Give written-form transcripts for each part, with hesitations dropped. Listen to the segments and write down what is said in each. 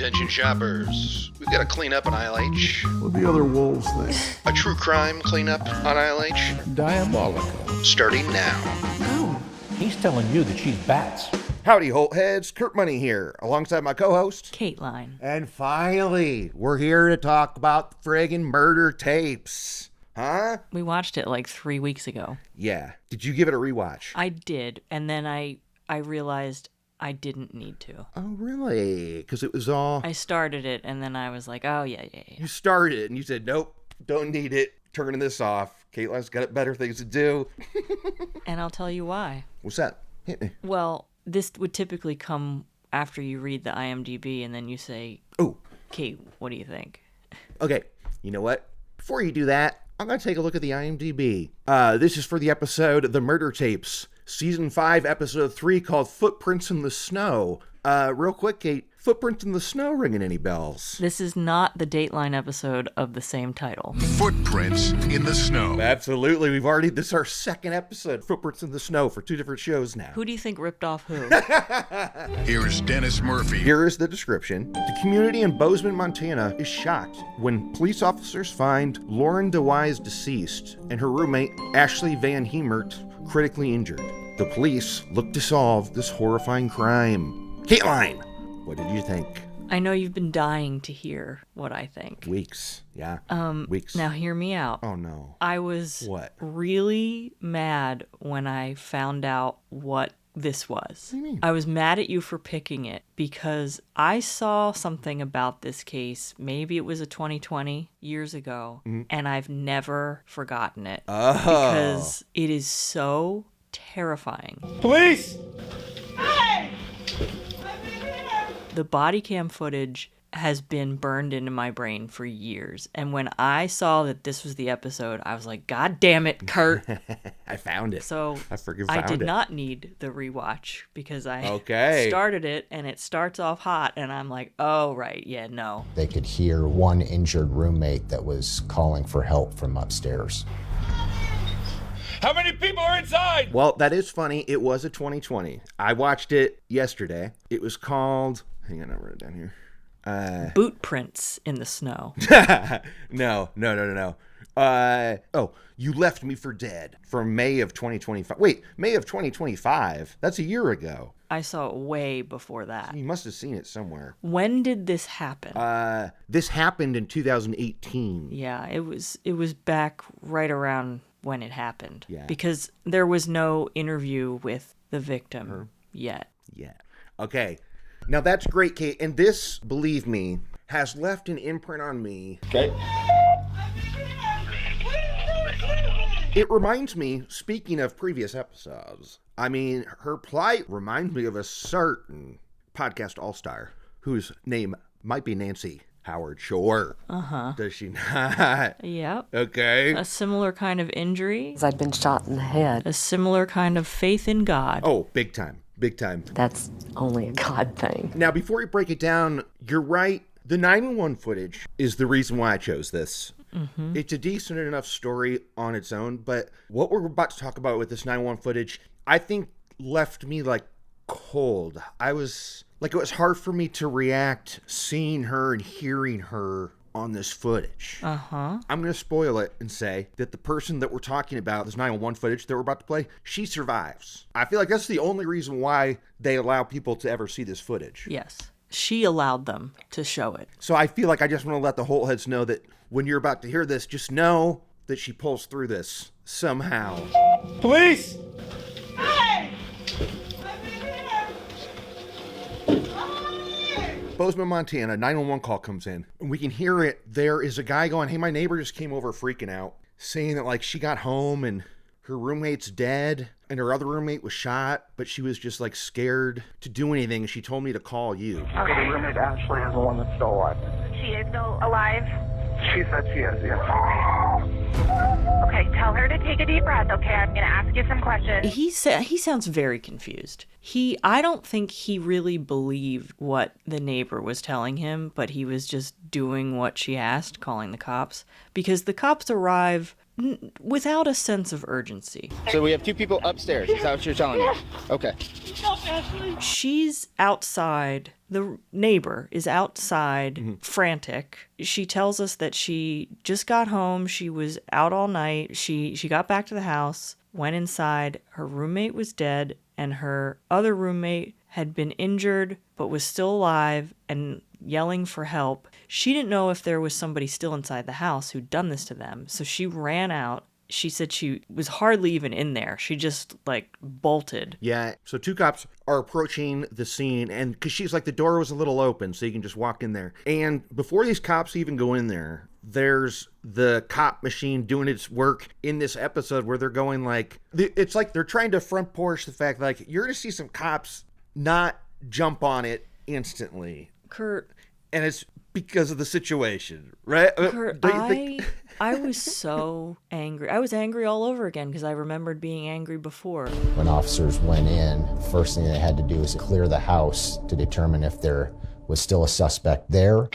Attention shoppers, we've got to clean up on ILH. What the other wolves think? A true crime cleanup on ILH. Diabolical. Starting now. Oh, he's telling you that she's bats. Howdy, Holt Heads. Kurt Money here, alongside my co-host, Kateline. And finally, we're here to talk about the friggin' murder tapes. Huh? We watched it like 3 weeks ago. Yeah. Did you give it a rewatch? I did, and then I realized I didn't need to. Oh, really? Because it was all... I started it, and then I was like, oh, yeah. You started it, and you said, nope, don't need it. Turning this off. Caitlin's got better things to do. And I'll tell you why. What's that? Hit me. Well, this would typically come after you read the IMDb, and then you say, oh, Kate, what do you think? Okay, you know what? Before you do that, I'm going to take a look at the IMDb. This is for the episode The Murder Tapes, Season 5, Episode 3, called Footprints in the Snow. Real quick, Kate, Footprints in the Snow ringing any bells? This is not the Dateline episode of the same title. Footprints in the Snow. Absolutely. This is our second episode, Footprints in the Snow, for 2 different shows now. Who do you think ripped off who? Here's Dennis Murphy. Here is the description. The community in Bozman, Montana is shocked when police officers find Lauren DeWise deceased and her roommate, Ashley Van Hemert, critically injured. The police look to solve this horrifying crime. Kateline, what did you think? I know you've been dying to hear what I think. Weeks, yeah. Weeks. Now hear me out. Oh no. I was really mad when I found out what this was. What do you mean? I was mad at you for picking it because I saw something about this case, maybe it was a 2020 years ago, and I've never forgotten it. Oh. Because it is so terrifying. Police! The body cam footage has been burned into my brain for years. And when I saw that this was the episode, I was like, God damn it, Kurt. I found it. So I did not need the rewatch because I Okay. started it and it starts off hot and I'm like, oh, right, yeah, no. They could hear one injured roommate that was calling for help from upstairs. How many people are inside? Well, that is funny. It was a 2020. I watched it yesterday. It was called... Hang on, I wrote it down here. Boot prints in the snow. No. You Left Me for Dead from May of 2025. Wait, May of 2025? That's a year ago. I saw it way before that. You must have seen it somewhere. When did this happen? This happened in 2018. Yeah, it was back right around when it happened. Yeah. Because there was no interview with the victim yet. Yeah. Okay. Now that's great, Kate. And this, believe me, has left an imprint on me. Okay. It reminds me, speaking of previous episodes, I mean, her plight reminds me of a certain podcast all-star whose name might be Nancy Howard Shore. Uh-huh. Does she not? Yep. Okay. A similar kind of injury. I'd been shot in the head. A similar kind of faith in God. Oh, big time. Big time. That's only a God thing. Now, before we break it down, you're right. The 911 footage is the reason why I chose this. Mm-hmm. It's a decent enough story on its own, but what we're about to talk about with this 911 footage, I think left me like cold. It was hard for me to react seeing her and hearing her on this footage. Uh-huh. I'm going to spoil it and say that the person that we're talking about, this 911 footage that we're about to play, she survives. I feel like that's the only reason why they allow people to ever see this footage. Yes. She allowed them to show it. So I feel like I just want to let the Holt Heads know that when you're about to hear this, just know that she pulls through this somehow. Police! Bozman, Montana, 911 call comes in, and we can hear it. There is a guy going, hey, my neighbor just came over freaking out, saying that, like, she got home and her roommate's dead, and her other roommate was shot, but she was just, like, scared to do anything. She told me to call you. Okay. The roommate Ashley is the one that's still alive. She is still alive? She said she is, yes. Okay, tell her to take a deep breath, okay? I'm going to ask you some questions. He sounds very confused. I don't think he really believed what the neighbor was telling him, but he was just doing what she asked, calling the cops. Because the cops arrive without a sense of urgency. So we have 2 people upstairs. Is that what you're telling me? Okay. She's outside. The neighbor is outside, frantic. She tells us that she just got home. She was out all night. She got back to the house, went inside. Her roommate was dead, and her other roommate had been injured but was still alive and yelling for help. She didn't know if there was somebody still inside the house who'd done this to them, so she ran out. She said she was hardly even in there. She just, bolted. Yeah, so 2 cops are approaching the scene, and because she's like, the door was a little open, so you can just walk in there. And before these cops even go in there, there's the cop machine doing its work in this episode where they're going it's like they're trying to front porch the fact, you're going to see some cops not jump on it instantly. Kurt. And it's because of the situation, right? Kurt, I was so angry. I was angry all over again because I remembered being angry before. When officers went in, first thing they had to do was clear the house to determine if there was still a suspect there.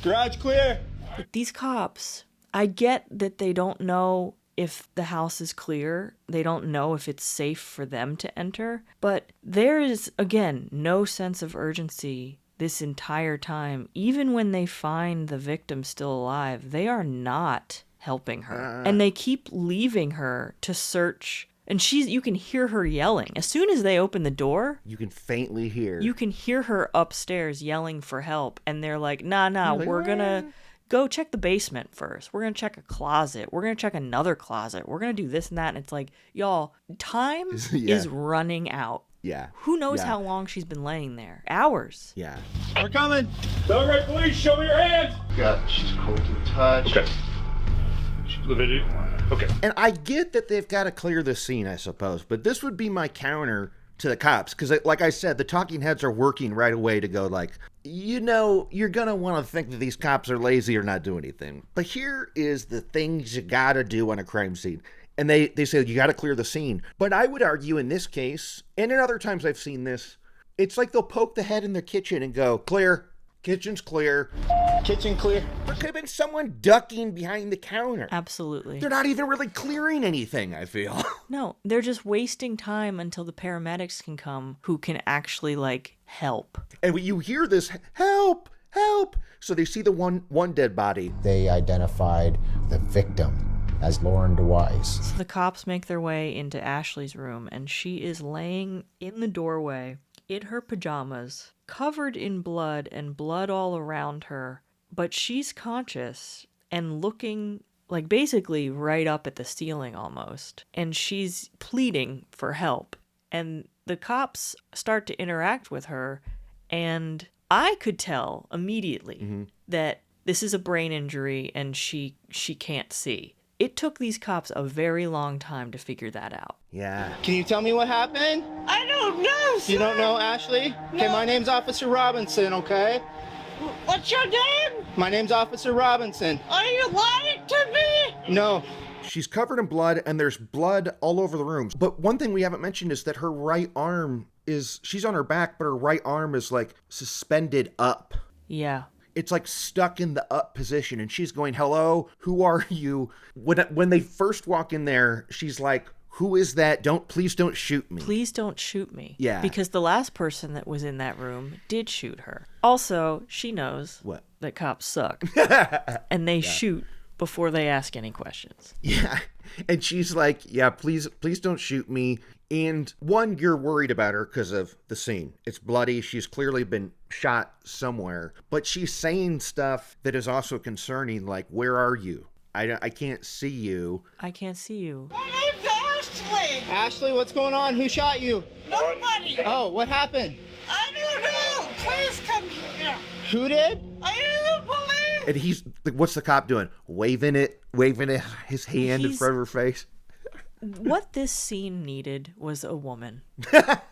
Garage clear. But these cops, I get that they don't know if the house is clear. They don't know if it's safe for them to enter. But there is, again, no sense of urgency this entire time. Even when they find the victim still alive, they are not helping her. And they keep leaving her to search. And you can hear her yelling. As soon as they open the door, you can faintly hear. You can hear her upstairs yelling for help. And they're like, nah, we're going to go check the basement first. We're going to check a closet. We're going to check another closet. We're going to do this and that. And it's like, y'all, time is running out. Yeah. Who knows how long she's been laying there? Hours. Yeah. We're coming. Belgrade Police, show me your hands. She's cold to the touch. Okay. She's livid. Okay. And I get that they've got to clear the scene, I suppose, but this would be my counter to the cops. Because like I said, the talking heads are working right away to go you're going to want to think that these cops are lazy or not doing anything. But here is the things you got to do on a crime scene. And they say, you got to clear the scene. But I would argue in this case, and in other times I've seen this, it's like they'll poke the head in their kitchen and go, clear. Kitchen's clear. Kitchen clear. There could have been someone ducking behind the counter. Absolutely. They're not even really clearing anything, I feel. No, they're just wasting time until the paramedics can come who can actually, help. And when you hear this, help, help. So they see the one dead body. They identified the victim as Lauren DeWise. So the cops make their way into Ashley's room, and she is laying in the doorway in her pajamas, covered in blood and blood all around her, but she's conscious and looking basically right up at the ceiling almost, and she's pleading for help. And the cops start to interact with her, and I could tell immediately that this is a brain injury and she can't see. It took these cops a very long time to figure that out. Yeah. Can you tell me what happened? I don't know, sir. You don't know, Ashley? No. Okay, my name's Officer Robinson, okay? What's your name? My name's Officer Robinson. Are you lying to me? No. She's covered in blood, and there's blood all over the room. But one thing we haven't mentioned is that her right arm she's on her back, but her right arm is suspended up. Yeah. It's stuck in the up position, and she's going, hello, who are you? When they first walk in there, she's like, who is that? Please don't shoot me. Please don't shoot me. Yeah. Because the last person that was in that room did shoot her. Also, she knows that cops suck. And they shoot before they ask any questions. Yeah. And she's like, yeah, please don't shoot me. And one, you're worried about her because of the scene. It's bloody. She's clearly been shot somewhere. But she's saying stuff that is also concerning, like, where are you? I can't see you. I can't see you. My name's Ashley. Ashley, what's going on? Who shot you? Nobody. Oh, what happened? I don't know. Please come here. Who did? I don't believe. And he's, what's the cop doing? Waving his hand in front of her face. What this scene needed was a woman,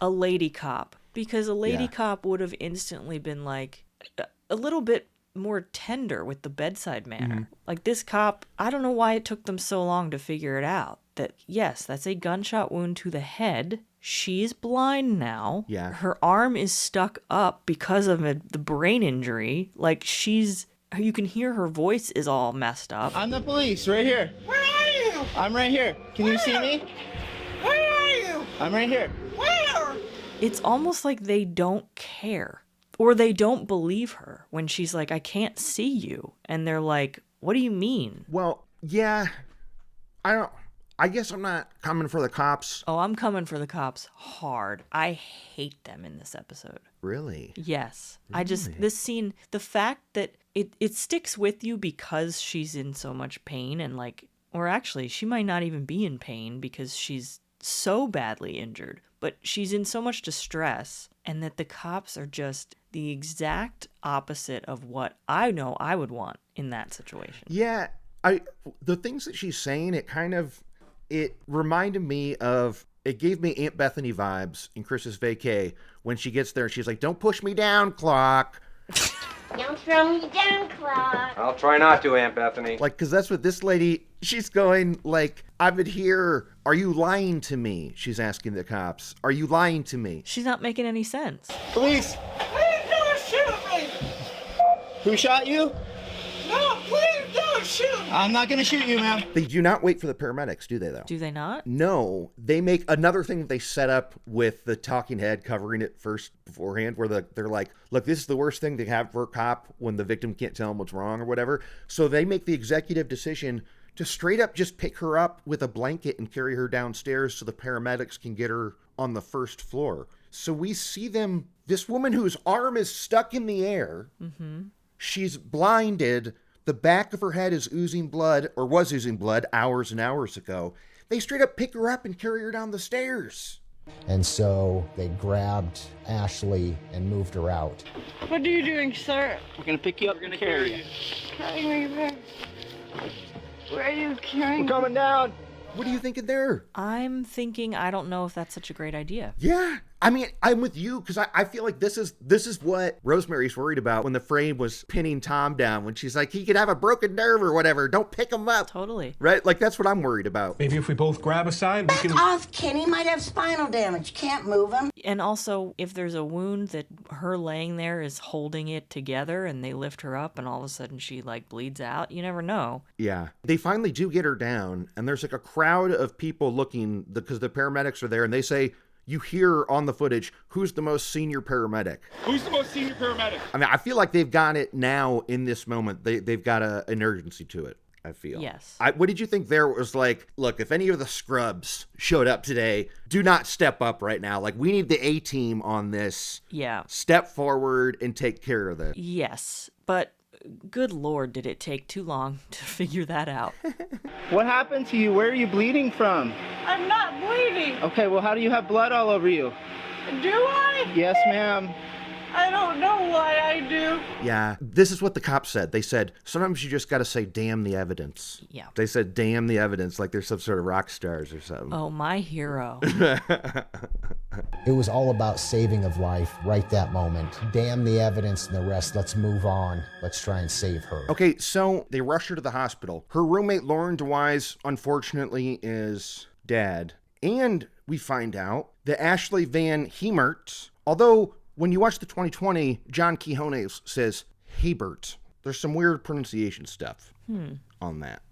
a lady cop, because a lady cop would have instantly been a little bit more tender with the bedside manner. Like this cop, I don't know why it took them so long to figure it out that yes, that's a gunshot wound to the head. She's blind now. Yeah. Her arm is stuck up because of the brain injury. You can hear her voice is all messed up. I'm the police, right here. Where are you? I'm right here. Can you see me? Where are you? I'm right here. Where? It's almost like they don't care. Or they don't believe her when she's like, I can't see you. And they're like, what do you mean? Well, yeah. I guess I'm not coming for the cops. Oh, I'm coming for the cops hard. I hate them in this episode. Really? Yes. Really? This scene, the fact that it sticks with you because she's in so much pain and like, or actually, she might not even be in pain because she's so badly injured, but she's in so much distress, and that the cops are just the exact opposite of what I know I would want in that situation. Yeah. The things that she's saying, it reminded me of, it gave me Aunt Bethany vibes in Chris's Vacay when she gets there and she's like, don't push me down, clock. Don't throw me down, clock. I'll try not to, Aunt Bethany. Like, because that's what this lady, she's going, like, I've been here. Are you lying to me? She's asking the cops. Are you lying to me? She's not making any sense. Police! Please don't shoot me! Who shot you? No, please don't shoot me! I'm not gonna shoot you, ma'am. They do not wait for the paramedics, do they, though? Do they not? No. They make another thing that they set up with the talking head covering it first beforehand, where they're like, look, this is the worst thing to have for a cop when the victim can't tell him what's wrong or whatever. So they make the executive decision to straight up just pick her up with a blanket and carry her downstairs so the paramedics can get her on the first floor. So we see them, this woman whose arm is stuck in the air, she's blinded, the back of her head is oozing blood, or was oozing blood hours and hours ago. They straight up pick her up and carry her down the stairs. And so they grabbed Ashley and moved her out. What are you doing, sir? We're gonna pick you up and carry you. Carry me back. Where are you carrying We're coming down. What are you thinking there? I'm thinking, I don't know if that's such a great idea. Yeah. I mean, I'm with you because I feel like this is what Rosemary's worried about when the frame was pinning Tom down, when she's like, he could have a broken nerve or whatever. Don't pick him up. Totally. Right? Like, that's what I'm worried about. Maybe if we both grab a side, we can... Back off, Kenny. Might have spinal damage. Can't move him. And also, if there's a wound that her laying there is holding it together and they lift her up and all of a sudden she like bleeds out, you never know. Yeah. They finally do get her down and there's like a crowd of people looking because the paramedics are there and they say, you hear on the footage, who's the most senior paramedic? Who's the most senior paramedic? I mean, I feel like they've got it now in this moment. They've got an urgency to it, I feel. Yes. What did you think there was like, look, if any of the scrubs showed up today, do not step up right now. Like, we need the A-team on this. Yeah. Step forward and take care of this. Yes, but good Lord, did it take too long to figure that out. What happened to you? Where are you bleeding from? I'm not bleeding. Okay, well, how do you have blood all over you? Do I? Yes, ma'am. I don't know why I do. Yeah, this is what the cops said. They said, sometimes you just got to say, damn the evidence. Yeah. They said, damn the evidence, like they're some sort of rock stars or something. Oh, my hero. It was all about saving of life right that moment. Damn the evidence and the rest. Let's move on. Let's try and save her. Okay, so they rush her to the hospital. Her roommate, Lauren DeWise, unfortunately is dead. And we find out that Ashley Van Hemert, although when you watch the 2020, John Quiñones says Hemert. There's some weird pronunciation stuff on that.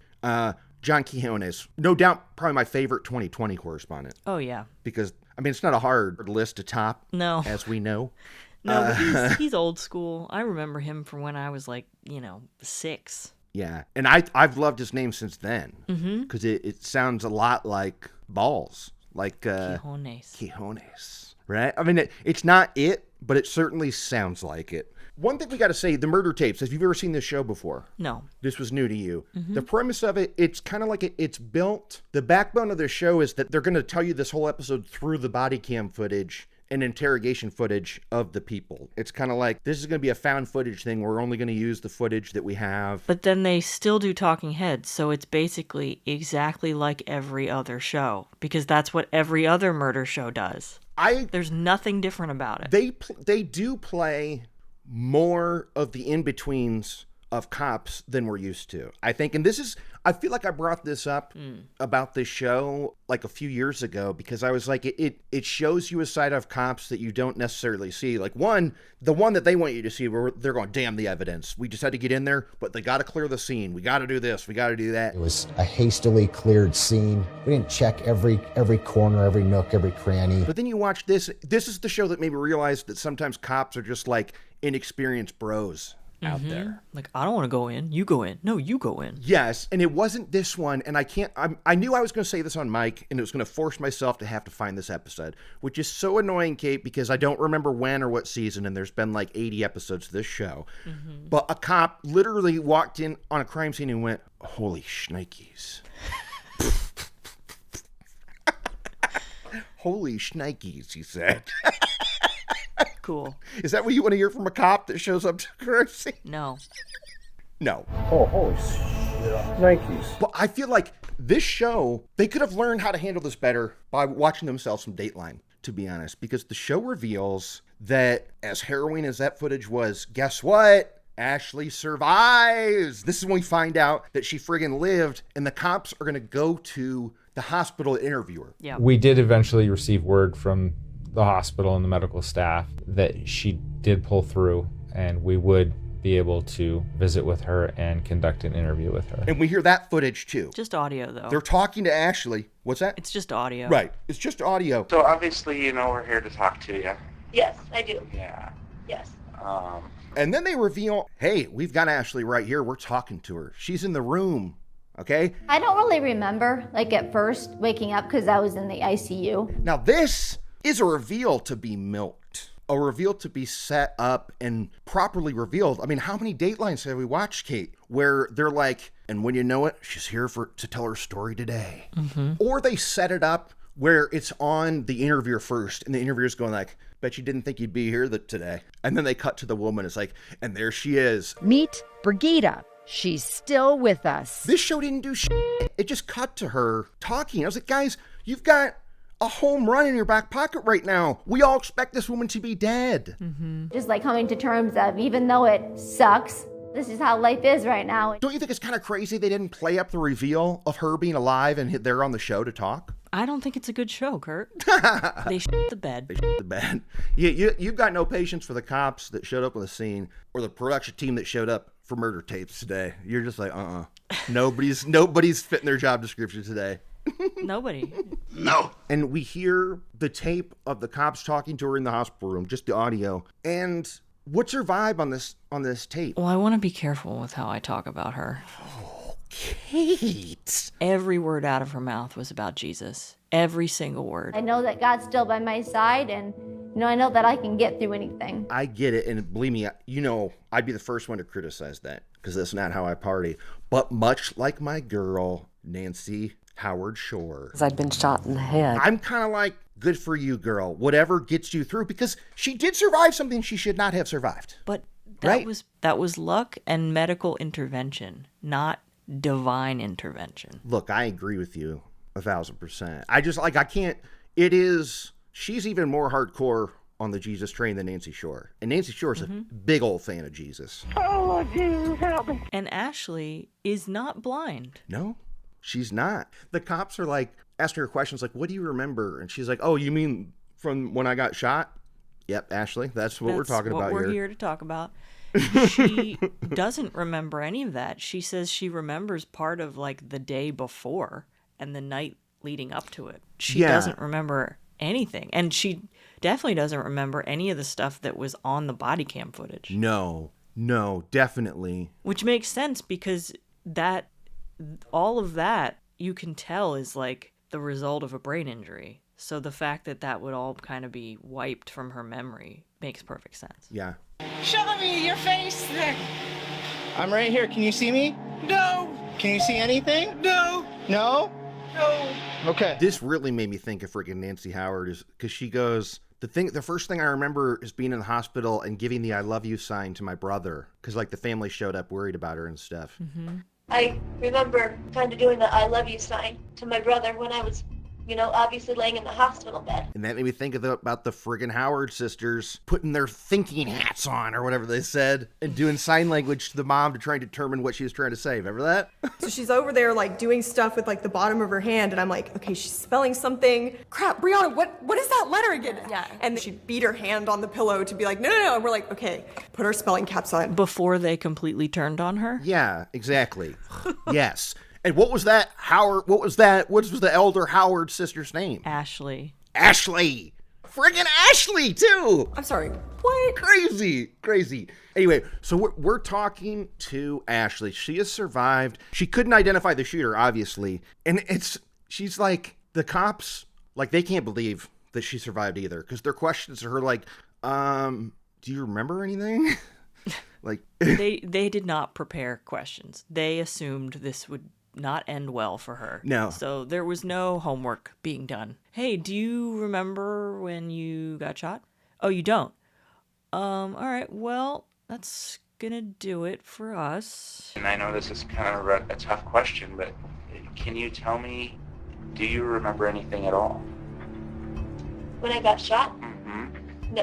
John Quiñones, no doubt probably my favorite 2020 correspondent. Oh, yeah. Because, I mean, it's not a hard list to top, No. as we know. No, but he's old school. I remember him from when I was like, 6. Yeah, and I've loved his name since then. Because it sounds a lot like balls. Like Quiñones. Right? I mean, it's not it, but it certainly sounds like it. One thing we got to say, the murder tapes, have you ever seen this show before? No. This was new to you. The premise of it, it's kind of like it's built. The backbone of the show is that they're going to tell you this whole episode through the body cam footage and interrogation footage of the people. It's kind of like, this is going to be a found footage thing. We're only going to use the footage that we have. But then they still do talking heads, so it's basically exactly like every other show, because that's what every other murder show does. There's nothing different about it. They do play more of the in-betweens of cops than we're used to, I think. And I feel like I brought this up about this show like a few years ago, because I was like, it shows you a side of cops that you don't necessarily see. Like the one that they want you to see, where they're going, damn the evidence. We just had to get in there, but they got to clear the scene. We got to do this. We got to do that. It was a hastily cleared scene. We didn't check every corner, every nook, every cranny. But then you watch this. This is the show that made me realize that sometimes cops are just like inexperienced bros out there. Like, I don't want to go in. You go in. No, you go in. Yes, and it wasn't this one, and I knew I was going to say this on mic, and it was going to force myself to have to find this episode, which is so annoying, Kate, because I don't remember when or what season, and there's been like 80 episodes of this show. But a cop literally walked in on a crime scene and went, holy shnikes. Holy shnikes, he said. Cool. Is that what you want to hear from a cop that shows up to a crime scene? No. No. Oh, holy shit. Nikes. But I feel like this show, they could have learned how to handle this better by watching themselves from Dateline, to be honest, because the show reveals that as harrowing as that footage was, guess what? Ashley survives. This is when we find out that she friggin' lived, and the cops are going to go to the hospital to interview her. Yeah. We did eventually receive word from the hospital and the medical staff that she did pull through, and we would be able to visit with her and conduct an interview with her. And we hear that footage too. Just audio, though. They're talking to Ashley. What's that? It's just audio. Right. It's just audio. So obviously, you know, we're here to talk to you. Yes, I do. Yeah. Yes. And then they reveal, hey, we've got Ashley right here. We're talking to her. She's in the room. Okay? I don't really remember, like, at first waking up because I was in the ICU. Now this is a reveal to be milked. A reveal to be set up and properly revealed. I mean, how many Datelines have we watched, Kate, where they're like, and when you know it, she's here to tell her story today. Or they set it up where it's on the interviewer first, and the interviewer's going like, bet you didn't think you'd be here today. And then they cut to the woman. It's like, and there she is. Meet Brigida. She's still with us. This show didn't do shit. It just cut to her talking. I was like, guys, you've got a home run in your back pocket right now. We all expect this woman to be dead. Just like coming to terms of, even though it sucks, this is how life is right now. Don't you think it's kind of crazy they didn't play up the reveal of her being alive and they're on the show to talk? I don't think it's a good show, Kurt. They shit the bed. They shit the bed. You've got no patience for the cops that showed up on the scene or the production team that showed up for murder tapes today. You're just like, Nobody's fitting their job description today. Nobody. No. And we hear the tape of the cops talking to her in the hospital room, just the audio. And what's her vibe on this tape? Well, I want to be careful with how I talk about her. Oh, Kate. Every word out of her mouth was about Jesus. Every single word. I know that God's still by my side, and I know that I can get through anything. I get it, and believe me, I'd be the first one to criticize that, because that's not how I party. But much like my girl, Nancy Howard Shore. Because I'd been shot in the head. I'm kind of like, good for you, girl. Whatever gets you through, because she did survive something she should not have survived. But that was luck and medical intervention, not divine intervention. Look, I agree with you 1,000%. I can't. She's even more hardcore on the Jesus train than Nancy Shore. And Nancy Shore's a big old fan of Jesus. Oh, Jesus, help me. And Ashley is not blind. No, she's not. The cops are like, asking her questions like, what do you remember? And she's like, oh, you mean from when I got shot? Yep, Ashley, that's what we're talking about here. We're here to talk about. She doesn't remember any of that. She says she remembers part of like the day before and the night leading up to it. She doesn't remember anything. And she definitely doesn't remember any of the stuff that was on the body cam footage. No, definitely. Which makes sense because all of that you can tell is like the result of a brain injury. So the fact that would all kind of be wiped from her memory makes perfect sense. Yeah. Show me your face then. I'm right here. Can you see me? No. Can you see anything? No. No? No. Okay. This really made me think of freaking Nancy Howard, is because she goes, the first thing I remember is being in the hospital and giving the I love you sign to my brother, because like the family showed up worried about her and stuff. I remember kind of doing the I love you sign to my brother when I was you know, obviously laying in the hospital bed. And that made me think about the friggin' Howard sisters putting their thinking hats on, or whatever they said, and doing sign language to the mom to try and determine what she was trying to say. Remember that? So she's over there, like, doing stuff with, like, the bottom of her hand, and I'm like, okay, she's spelling something. Crap, Brianna, what is that letter again? Yeah. And she beat her hand on the pillow to be like, no. And we're like, okay, put our spelling caps on. Before they completely turned on her? Yeah, exactly. Yes. And what was that what was the elder Howard sister's name? Ashley. Ashley! Friggin' Ashley, too! I'm sorry, what? Crazy. Anyway, so we're talking to Ashley. She has survived. She couldn't identify the shooter, obviously. And she's like, the cops, like, they can't believe that she survived either. Because their questions to her like, do you remember anything? Like they did not prepare questions. They assumed this would not end well for her. No. So there was no homework being done. Hey, do you remember when you got shot? Oh, you don't? All right, well, that's gonna do it for us. And I know this is kind of a tough question, but can you tell me, do you remember anything at all? When I got shot? Mm-hmm.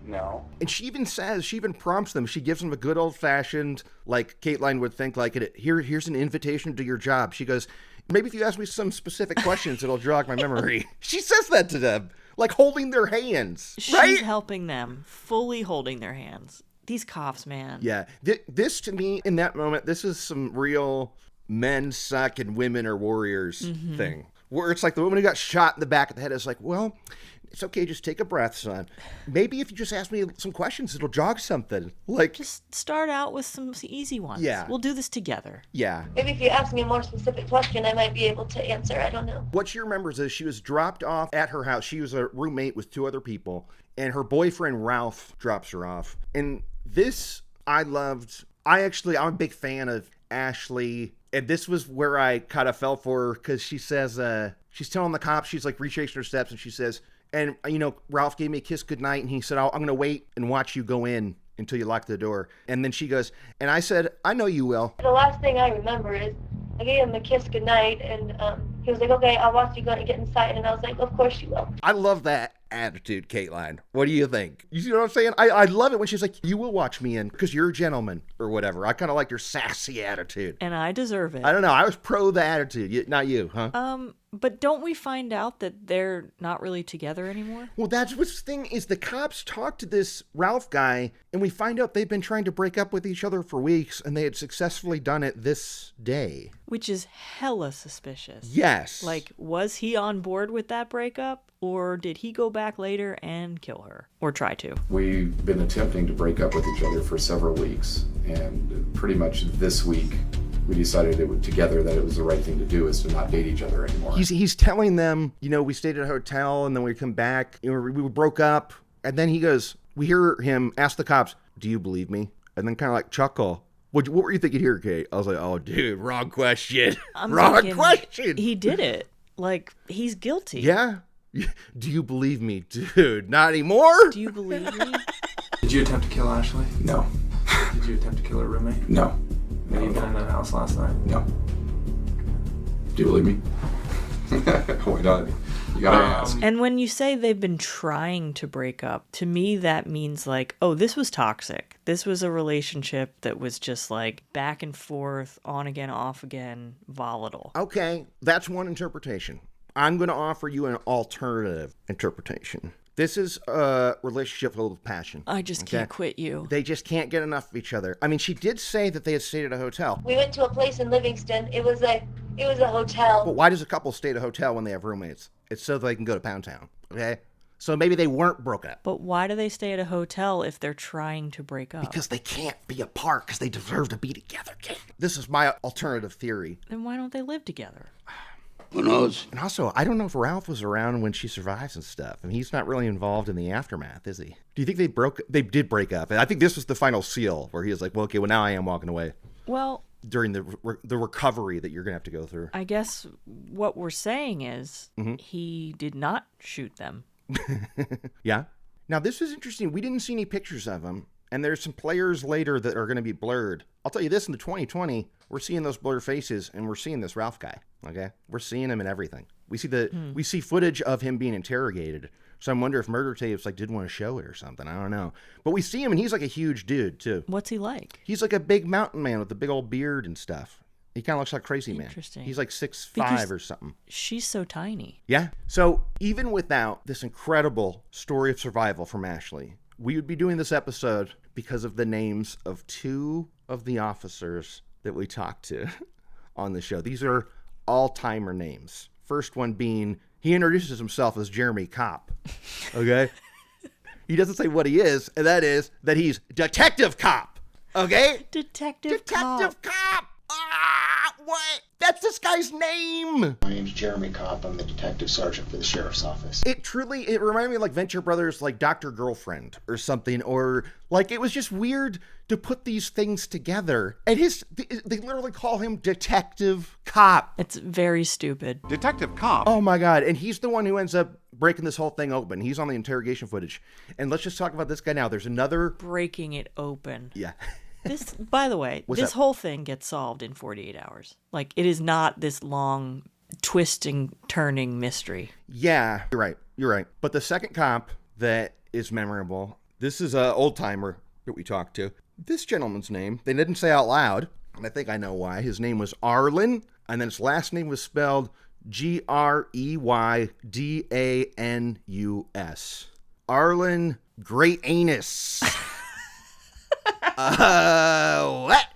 No. And she even prompts them. She gives them a good old-fashioned, like Kateline would think, like, here's an invitation to your job. She goes, maybe if you ask me some specific questions, it'll jog my memory. She says that to them, like holding their hands, right? She's helping them, fully holding their hands. These cops, man. Yeah. This, to me, in that moment, this is some real men suck and women are warriors thing. Where it's like the woman who got shot in the back of the head is like, well, it's okay, just take a breath, son. Maybe if you just ask me some questions, it'll jog something. Like, just start out with some easy ones. Yeah. We'll do this together. Yeah. Maybe if you ask me a more specific question, I might be able to answer. I don't know. What she remembers is she was dropped off at her house. She was a roommate with 2 other people, and her boyfriend, Ralph, drops her off. And this, I loved. I'm a big fan of Ashley, and this was where I kind of fell for her, because she says, she's telling the cops, she's like retracing her steps, and she says, and, you know, Ralph gave me a kiss goodnight, and he said, I'm going to wait and watch you go in until you lock the door. And then she goes, and I said, I know you will. The last thing I remember is I gave him a kiss goodnight, and he was like, okay, I'll watch you go and get inside. And I was like, of course you will. I love that attitude, Kateline. What do you think? You see what I'm saying? I love it when she's like, you will watch me in because you're a gentleman or whatever. I kind of like your sassy attitude. And I deserve it. I don't know. I was pro the attitude. Not you, huh? But don't we find out that they're not really together anymore? Well, that's what's the thing is the cops talk to this Ralph guy, and we find out they've been trying to break up with each other for weeks, and they had successfully done it this day. Which is hella suspicious. Yes. Like, was he on board with that breakup, or did he go back later and kill her? Or try to? We've been attempting to break up with each other for several weeks, and pretty much this week, we decided together that it was the right thing to do is to not date each other anymore. He's telling them, you know, we stayed at a hotel and then we come back, you know, we broke up. And then he goes, we hear him ask the cops, do you believe me? And then kind of like chuckle. What were you thinking here, Kate? I was like, oh, dude, wrong question. Wrong question. He did it. Like, he's guilty. Yeah. Do you believe me? Dude, not anymore? Do you believe me? Did you attempt to kill Ashley? No. Did you attempt to kill her roommate? No. Have you been in that house last night? No. Do you believe me? Why not? You gotta ask. And when you say they've been trying to break up, to me that means like, oh, this was toxic. This was a relationship that was just like back and forth, on again, off again, volatile. Okay, that's one interpretation. I'm going to offer you an alternative interpretation. This is a relationship filled with passion. I just can't quit you. They just can't get enough of each other. I mean, she did say that they had stayed at a hotel. We went to a place in Livingston. It was a hotel. But why does a couple stay at a hotel when they have roommates? It's so they can go to Pound Town, okay? So maybe they weren't broken up. But why do they stay at a hotel if they're trying to break up? Because they can't be apart because they deserve to be together. This is my alternative theory. Then why don't they live together? Who knows? And also, I don't know if Ralph was around when she survives and stuff. I mean, he's not really involved in the aftermath, is he? Do you think they did break up? And I think this was the final seal where he was like, well, okay, well, now I am walking away. Well, during the recovery that you're going to have to go through. I guess what we're saying is he did not shoot them. Yeah. Now, this is interesting. We didn't see any pictures of him. And there's some players later that are going to be blurred. I'll tell you this, in the 2020, we're seeing those blurred faces, and we're seeing this Ralph guy, okay? We're seeing him in everything. We see footage of him being interrogated. So I wonder if Murder Tapes didn't want to show it or something. I don't know. But we see him, and he's like a huge dude, too. What's he like? He's like a big mountain man with a big old beard and stuff. He kind of looks like Crazy Man. Interesting. He's like 6'5" or something. She's so tiny. Yeah. So even without this incredible story of survival from Ashley, we would be doing this episode because of the names of two of the officers that we talked to on the show. These are all-timer names. First one being, he introduces himself as Jeremy Cop. Okay? He doesn't say what he is, and that is that he's Detective Cop. Okay? Detective Cop. What? That's this guy's name. My name's Jeremy Kopp. I'm the detective sergeant for the sheriff's office. It reminded me of like Venture Brothers, like Dr. Girlfriend or something, or like it was just weird to put these things together. And they literally call him Detective Cop. It's very stupid. Detective Cop. Oh my God. And he's the one who ends up breaking this whole thing open. He's on the interrogation footage. And let's just talk about this guy now. There's another breaking it open. Yeah. This, by the way, this whole thing gets solved in 48 hours. Like, it is not this long, twisting, turning mystery. Yeah, you're right. But the second cop that is memorable, this is an old-timer that we talked to. This gentleman's name, they didn't say out loud, and I think I know why. His name was Arlen, and then his last name was spelled Greydanus. Arlen Great Anus. What?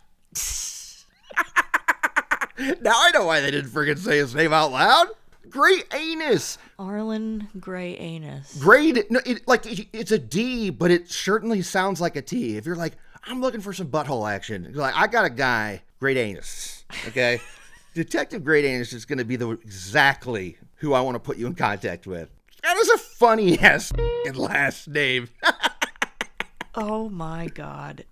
Now I know why they didn't friggin' say his name out loud. Great Anus. Arlen Gray Anus. Great. No, it's a D, but it certainly sounds like a T. If you're like, I'm looking for some butthole action, you're like, I got a guy, Great Anus. Okay? Detective Great Anus is going to be exactly who I want to put you in contact with. That is a funny ass last name. Oh my God.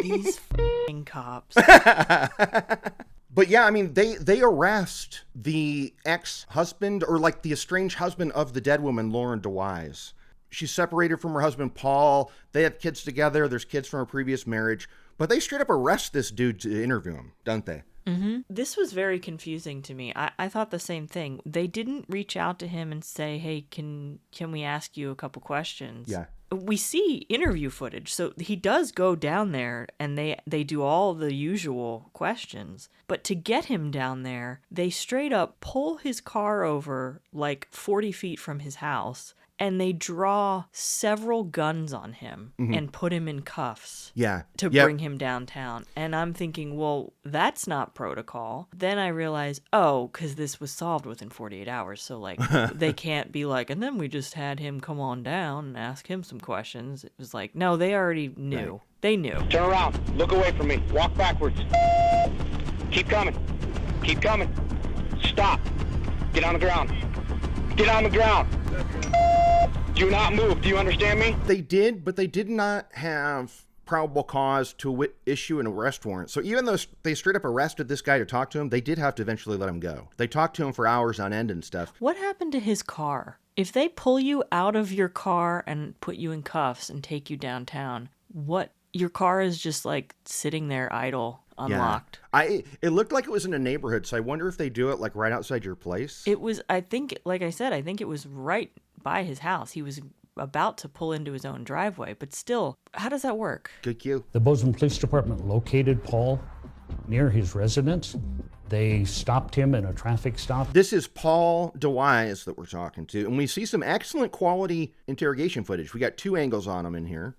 These f***ing cops. But yeah, I mean, they arrest the ex-husband or like the estranged husband of the dead woman, Lauren DeWise. She's separated from her husband, Paul. They have kids together. There's kids from a previous marriage. But they straight up arrest this dude to interview him, don't they? Mm-hmm. This was very confusing to me. I thought the same thing. They didn't reach out to him and say, hey, can we ask you a couple questions? Yeah. We see interview footage, so he does go down there and they do all the usual questions. But to get him down there, they straight up pull his car over like 40 feet from his house and they draw several guns on him and put him in cuffs to bring him downtown. And I'm thinking, well, that's not protocol. Then I realize, because this was solved within 48 hours. So, like, they can't be like, and then we just had him come on down and ask him some questions. It was like, no, they already knew. Right. They knew. Turn around. Look away from me. Walk backwards. Keep coming. Keep coming. Stop. Get on the ground. Get on the ground. Do not move. Do you understand me? They did, but they did not have probable cause to issue an arrest warrant. So even though they straight up arrested this guy to talk to him, they did have to eventually let him go. They talked to him for hours on end and stuff. What happened to his car? If they pull you out of your car and put you in cuffs and take you downtown, your car is just like sitting there idle, unlocked. Yeah. It looked like it was in a neighborhood, so I wonder if they do it like right outside your place. It was, I think, like I said, I think it was right by his house. He was about to pull into his own driveway, but still, how does that work? Good cue. The Bozman Police Department located Paul near his residence. They stopped him in a traffic stop. This is Paul DeWise that we're talking to, and we see some excellent quality interrogation footage. We got 2 angles on him in here,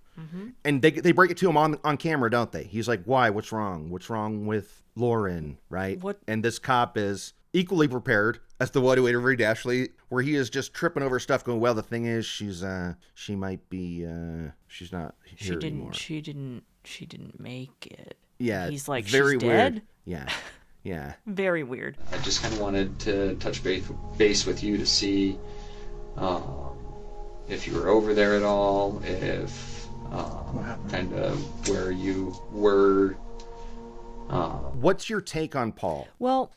and they break it to him on camera, don't they? He's like, why? What's wrong? What's wrong with Lauren, right? And this cop is equally prepared as the one who interviewed Ashley, where he is just tripping over stuff going, well, the thing is, she's not here anymore. She didn't make it. Yeah. He's like, very she's weird. Dead? Yeah. Yeah. Very weird. I just kind of wanted to touch base with you to see if you were over there at all, if kind of where you were. What's your take on Paul? Well,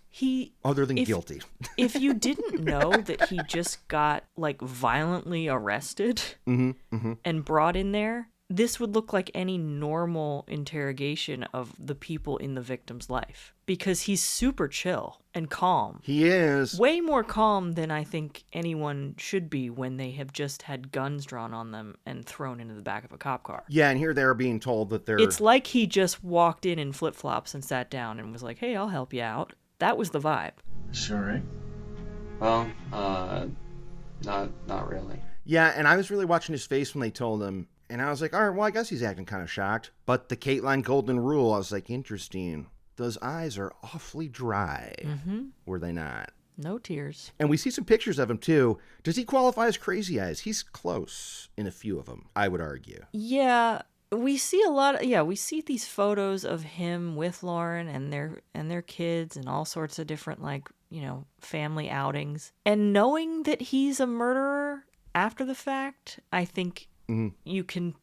other than guilty. If you didn't know that he just got like violently arrested and brought in there, this would look like any normal interrogation of the people in the victim's life because he's super chill and calm. He is. Way more calm than I think anyone should be when they have just had guns drawn on them and thrown into the back of a cop car. Yeah, and here they're being told that they're... It's like he just walked in flip-flops and sat down and was like, hey, I'll help you out. That was the vibe. Sure, right? Well, not really. Yeah, and I was really watching his face when they told him, and I was like, all right, well, I guess he's acting kind of shocked. But the Kateline golden rule, I was like, interesting. Those eyes are awfully dry. Mm-hmm. Were they not? No tears. And we see some pictures of him, too. Does he qualify as crazy eyes? He's close in a few of them, I would argue. Yeah, we see a lot of, we see these photos of him with Lauren and their kids and all sorts of different, family outings. And knowing that he's a murderer after the fact, I think you can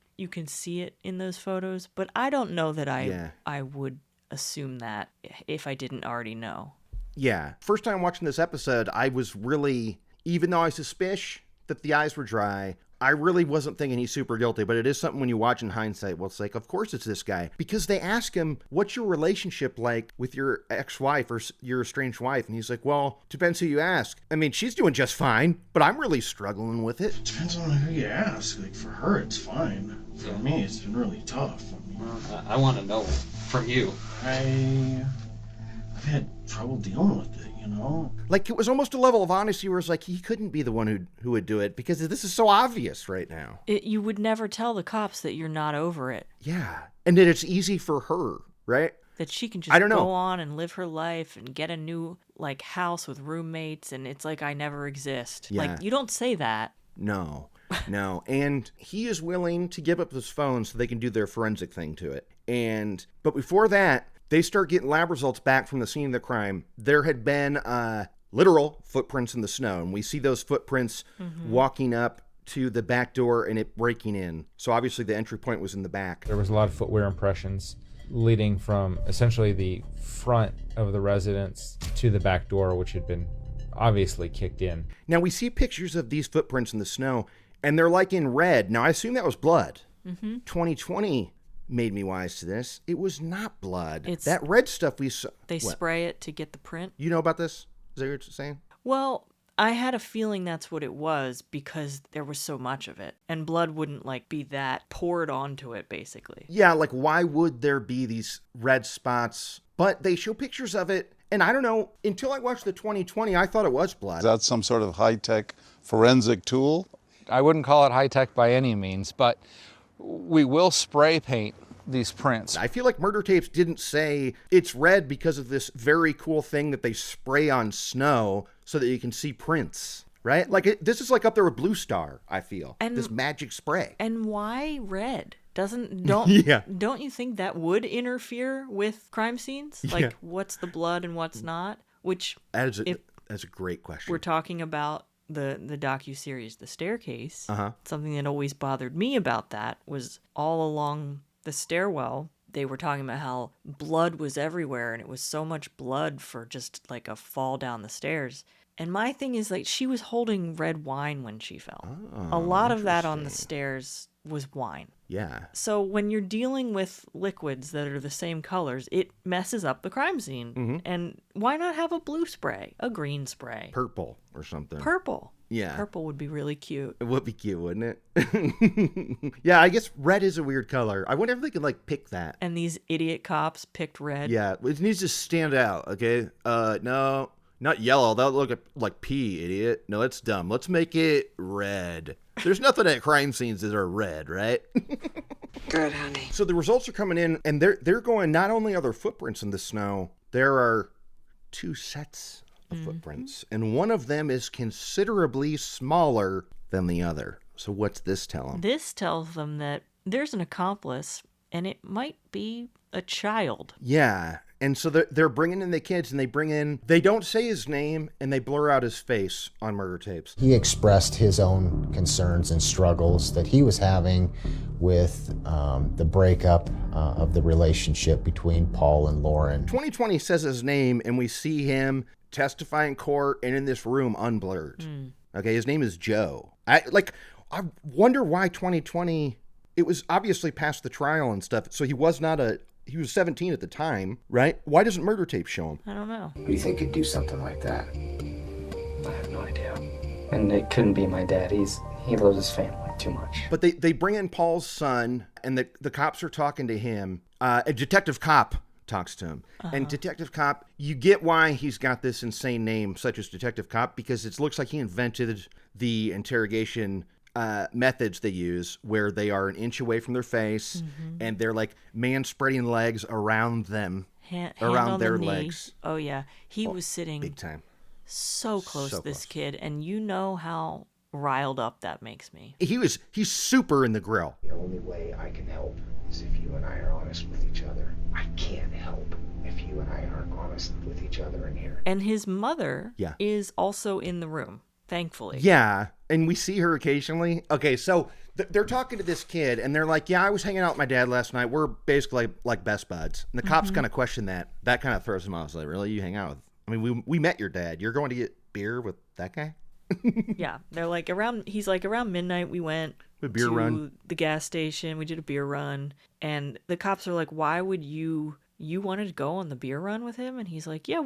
see it in those photos, but I don't know that I would assume that if I didn't already know. Yeah. First time watching this episode, I was really, even though I suspicious that the eyes were dry, I really wasn't thinking he's super guilty, but it is something when you watch in hindsight, well, it's like, of course it's this guy. Because they ask him, what's your relationship like with your ex-wife or your estranged wife? And he's like, well, depends who you ask. I mean, she's doing just fine, but I'm really struggling with it. Depends on who you ask. Like, for her, it's fine. For me, it's been really tough. I want to know from you. I've had trouble dealing with it, Like, it was almost a level of honesty where it's like, he couldn't be the one who would do it because this is so obvious right now. You would never tell the cops that you're not over it. Yeah. And that it's easy for her, right? That she can just go on and live her life and get a new, house with roommates, and it's like I never exist. Yeah. You don't say that. No. And he is willing to give up his phone so they can do their forensic thing to it. But before that, they start getting lab results back from the scene of the crime. There had been literal footprints in the snow, and we see those footprints walking up to the back door and it breaking in. So obviously the entry point was in the back. There was a lot of footwear impressions leading from essentially the front of the residence to the back door, which had been obviously kicked in. Now we see pictures of these footprints in the snow, and they're in red. Now I assume that was blood. 2020 made me wise to this. It was not blood. That red stuff we saw. They spray it to get the print. You know about this? Is that what you're saying? Well, I had a feeling that's what it was because there was so much of it. And blood wouldn't be that poured onto it, basically. Yeah, why would there be these red spots? But they show pictures of it, and I don't know, until I watched the 2020, I thought it was blood. Is that some sort of high-tech forensic tool? I wouldn't call it high-tech by any means, but we will spray paint these prints. I feel like Murder Tapes didn't say it's red because of this very cool thing that they spray on snow so that you can see prints, right? This is up there with Blue Star, I feel. And this magic spray. And why red? Don't you think that would interfere with crime scenes? What's the blood and what's not? Which that's a great question. We're talking about the docuseries The Staircase. Something that always bothered me about that was all along the stairwell, they were talking about how blood was everywhere, and it was so much blood for just a fall down the stairs. And my thing is she was holding red wine when she fell. A lot of that on the stairs was wine. Yeah. So when you're dealing with liquids that are the same colors, it messes up the crime scene. And why not have a blue spray, a green spray? Purple or something. Purple. Yeah. Purple would be really cute. It would be cute, wouldn't it? Yeah, I guess red is a weird color. I wonder if they could pick that. And these idiot cops picked red. Yeah, it needs to stand out, okay? No, not yellow. That would look like pee, idiot. No, that's dumb. Let's make it red. There's nothing at crime scenes that are red, right? Good, honey. So the results are coming in, and they're going, not only are there footprints in the snow, there are 2 sets of footprints, and one of them is considerably smaller than the other. So what's this tell them? This tells them that there's an accomplice, and it might be a child. Yeah, and so they're bringing in the kids, and they don't say his name, and they blur out his face on Murder Tapes. He expressed his own concerns and struggles that he was having with the breakup of the relationship between Paul and Lauren. 2020 says his name, and we see him testify in court and in this room unblurred. Okay, his name is Joe. I wonder why 2020 it was obviously past the trial and stuff, so he was 17 at the time, right? Why doesn't murder tape show him? I don't know. Who do you think could do something like that? I have no idea. And it couldn't be my dad. He loves his family too much. But they bring in Paul's son, and the cops are talking to him. A detective cop talks to him. And Detective Cop, you get why he's got this insane name, such as Detective Cop, because it looks like he invented the interrogation methods they use, where they are an inch away from their face, and they're like man spreading legs around them, around their legs. Oh yeah, he was sitting big time, so close to this kid, and you know how riled up that makes me. He's super in the grill. The only way I can help is if you and I are honest with each other. I can't help if you and I aren't honest with each other in here. And his mother is also in the room, thankfully. Yeah, and we see her occasionally. Okay, so they're talking to this kid, and they're like, yeah, I was hanging out with my dad last night. We're basically like best buds. And the cops kind of question that. That kind of throws him off. It's like, really? You hang out with... I mean, we met your dad. You're going to get beer with that guy? Yeah, they're like he's like around midnight we went to the gas station, we did a beer run, and the cops are like, why would you wanted to go on the beer run with him? And he's like, yeah,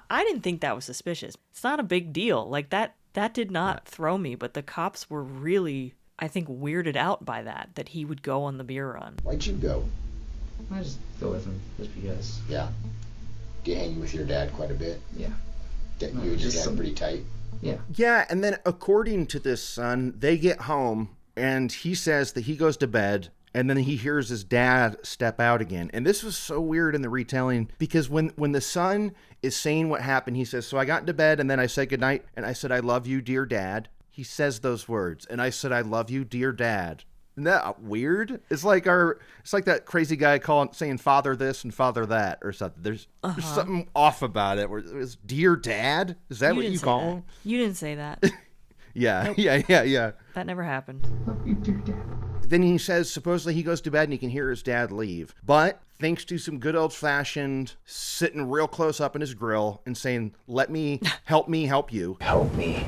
I didn't think that was suspicious. It's not a big deal. Like that did not throw me, but the cops were really, I think, weirded out by that he would go on the beer run. Why'd you go? I just go with him just because. Yeah. Do you hang with your dad quite a bit? Yeah. You and your dad pretty tight? Yeah. Yeah, and then according to this son, they get home, and he says that he goes to bed, and then he hears his dad step out again. And this was so weird in the retelling, because when the son is saying what happened, he says, so I got into bed, and then I said goodnight, and I said, I love you, dear dad. He says those words, and I said, I love you, dear dad. Isn't that weird? It's like that crazy guy saying father this and father that or something. There's something off about it. Where it was dear dad. Is that what you call him? You didn't say that. Yeah, nope. yeah. That never happened. Love you, dear dad. Then he says supposedly he goes to bed and he can hear his dad leave. But thanks to some good old-fashioned sitting real close up in his grill and saying, help me help you. Help me